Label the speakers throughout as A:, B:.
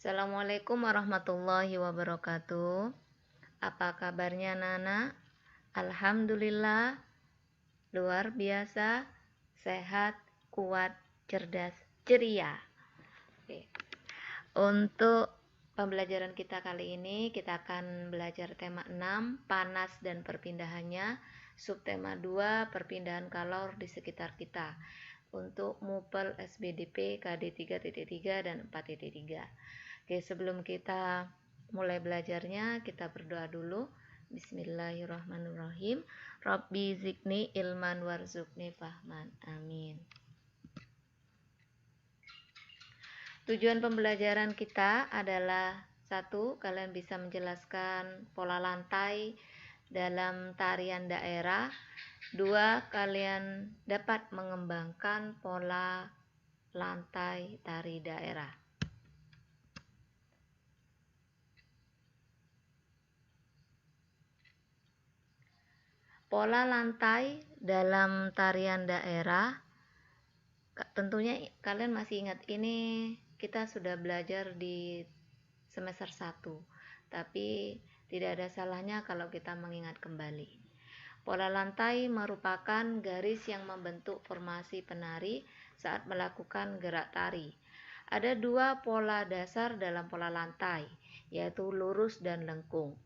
A: Assalamualaikum warahmatullahi wabarakatuh. Apa kabarnya Nana? Alhamdulillah, luar biasa, sehat, kuat, cerdas, ceria. Oke. Untuk pembelajaran kita kali ini, kita akan belajar tema 6, panas dan perpindahannya, subtema 2, perpindahan kalor di sekitar kita. Untuk MUPEL SBDP KD 3.3 dan 4.3. Oke, sebelum kita mulai belajarnya, kita berdoa dulu. Bismillahirrahmanirrahim. Rabbi zikni ilman warzuqni fahman. Amin. Tujuan pembelajaran kita adalah: 1. Kalian bisa menjelaskan pola lantai dalam tarian daerah. 2. Kalian dapat mengembangkan pola lantai tari daerah. Pola lantai dalam tarian daerah, tentunya kalian masih ingat, ini kita sudah belajar di semester 1, tapi tidak ada salahnya kalau kita mengingat kembali. Pola lantai merupakan garis yang membentuk formasi penari saat melakukan gerak tari. Ada 2 pola dasar dalam pola lantai, yaitu lurus dan lengkung.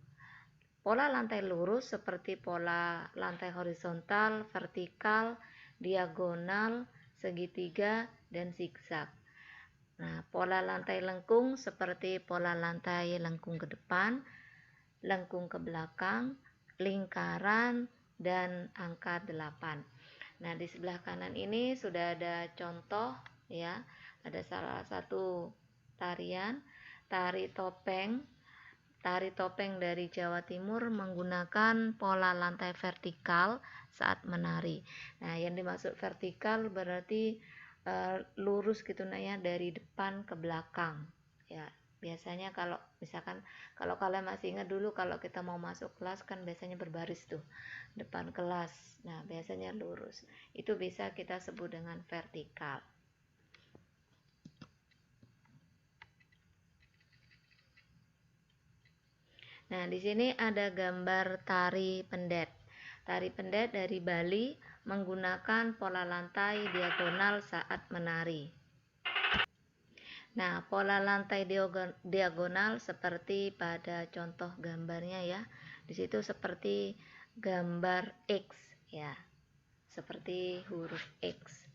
A: Pola lantai lurus seperti pola lantai horizontal, vertikal, diagonal, segitiga, dan zigzag. Nah, pola lantai lengkung seperti pola lantai lengkung ke depan, lengkung ke belakang, lingkaran, dan angka 8. Nah, di sebelah kanan ini sudah ada contoh ya. Ada salah satu tarian, tari topeng. Tari topeng dari Jawa Timur menggunakan pola lantai vertikal saat menari. Nah, yang dimaksud vertikal berarti lurus gitu ya, dari depan ke belakang ya. Biasanya kalau misalkan, kalau kalian masih ingat dulu, kalau kita mau masuk kelas kan biasanya berbaris tuh depan kelas. Nah, biasanya lurus. Itu bisa kita sebut dengan vertikal. Nah, di sini ada gambar tari pendet. Tari pendet dari Bali menggunakan pola lantai diagonal saat menari. Nah, pola lantai diagonal seperti pada contoh gambarnya ya. Di situ seperti gambar X ya. Seperti huruf X.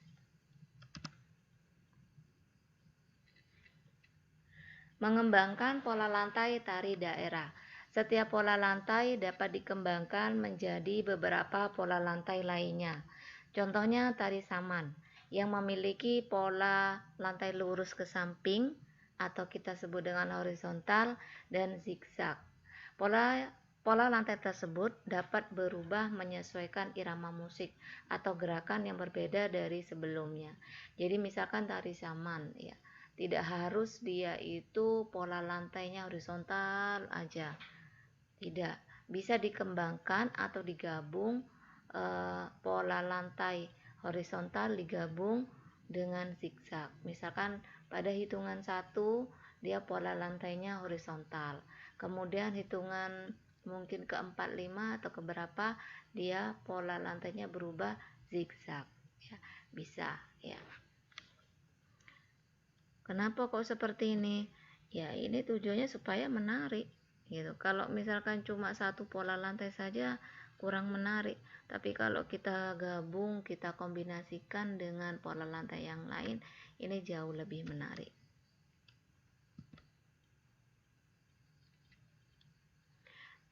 A: Mengembangkan pola lantai tari daerah. Setiap pola lantai dapat dikembangkan menjadi beberapa pola lantai lainnya. Contohnya tari saman yang memiliki pola lantai lurus ke samping atau kita sebut dengan horizontal dan zigzag. Pola lantai tersebut dapat berubah menyesuaikan irama musik atau gerakan yang berbeda dari sebelumnya. Jadi misalkan tari saman ya, tidak harus dia itu pola lantainya horizontal aja. Tidak, bisa dikembangkan atau digabung, pola lantai horizontal digabung dengan zigzag. Misalkan pada hitungan 1 dia pola lantainya horizontal. Kemudian hitungan mungkin ke 4, 5 atau ke berapa dia pola lantainya berubah zigzag ya. Bisa ya. Kenapa kok seperti ini? Ya, ini tujuannya supaya menarik gitu. Kalau misalkan cuma satu pola lantai saja kurang menarik, tapi kalau kita gabung, kita kombinasikan dengan pola lantai yang lain, ini jauh lebih menarik.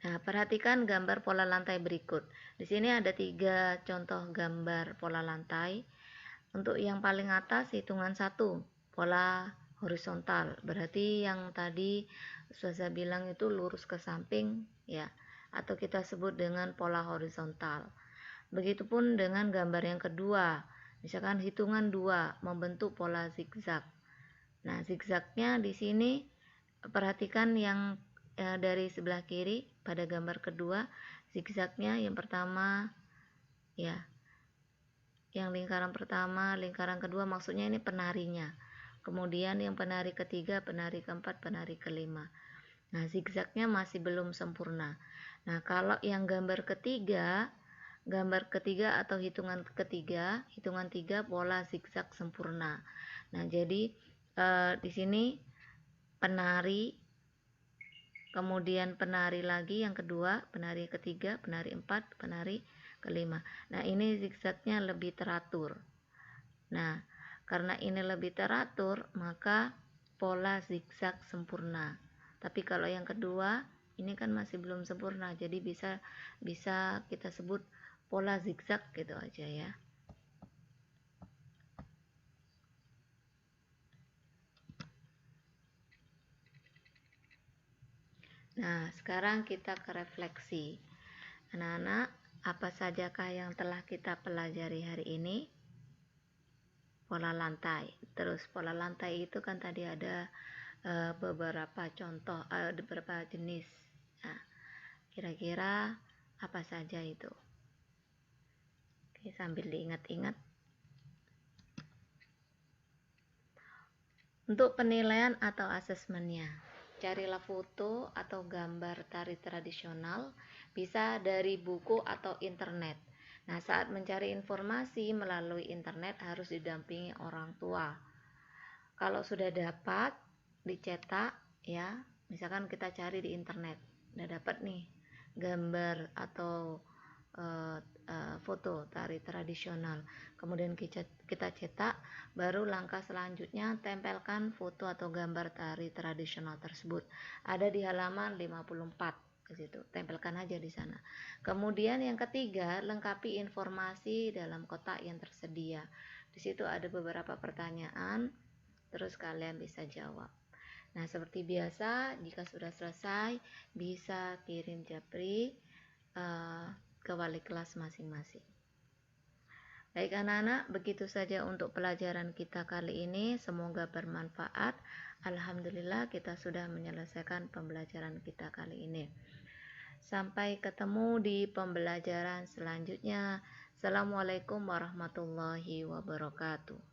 A: Nah, perhatikan gambar pola lantai berikut. Di sini ada 3 contoh gambar pola lantai. Untuk yang paling atas hitungan 1, pola horizontal. Berarti yang tadi saya bilang itu lurus ke samping ya, atau kita sebut dengan pola horizontal. Begitupun dengan gambar yang kedua. Misalkan hitungan 2 membentuk pola zigzag. Nah, zigzagnya di sini perhatikan yang dari sebelah kiri pada gambar kedua, zigzagnya yang pertama ya. Yang lingkaran pertama, lingkaran kedua maksudnya ini penarinya. kemudian yang penari ketiga, penari keempat, penari kelima. Nah, zigzagnya masih belum sempurna. Nah, kalau yang gambar ketiga atau hitungan tiga pola zigzag sempurna. Nah, jadi di sini penari, kemudian penari lagi yang kedua, penari ketiga, penari empat, penari kelima. Nah, ini zigzagnya lebih teratur. Nah, karena ini lebih teratur, maka pola zigzag sempurna. Tapi kalau yang kedua, ini kan masih belum sempurna, jadi bisa kita sebut pola zigzag gitu aja ya. Nah, sekarang kita ke refleksi. Anak-anak, apa sajakah yang telah kita pelajari hari ini? Pola lantai. Terus pola lantai itu kan tadi ada beberapa contoh, beberapa jenis. Nah, kira-kira apa saja itu? Oke, sambil diingat-ingat. Untuk penilaian atau asesmennya, carilah foto atau gambar tari tradisional, bisa dari buku atau internet. Nah, saat mencari informasi melalui internet harus didampingi orang tua. Kalau sudah dapat, dicetak ya, misalkan kita cari di internet, udah dapat nih gambar atau foto tari tradisional, kemudian kita cetak, baru langkah selanjutnya tempelkan foto atau gambar tari tradisional tersebut, ada di halaman 54 ke situ, tempelkan aja di sana. Kemudian yang ketiga, lengkapi informasi dalam kotak yang tersedia. Di situ ada beberapa pertanyaan, terus kalian bisa jawab. Nah, seperti biasa, jika sudah selesai bisa kirim japri ke wali kelas masing-masing. Baik anak-anak, begitu saja untuk pelajaran kita kali ini, semoga bermanfaat. Alhamdulillah kita sudah menyelesaikan pembelajaran kita kali ini. Sampai ketemu di pembelajaran selanjutnya. Assalamualaikum warahmatullahi wabarakatuh.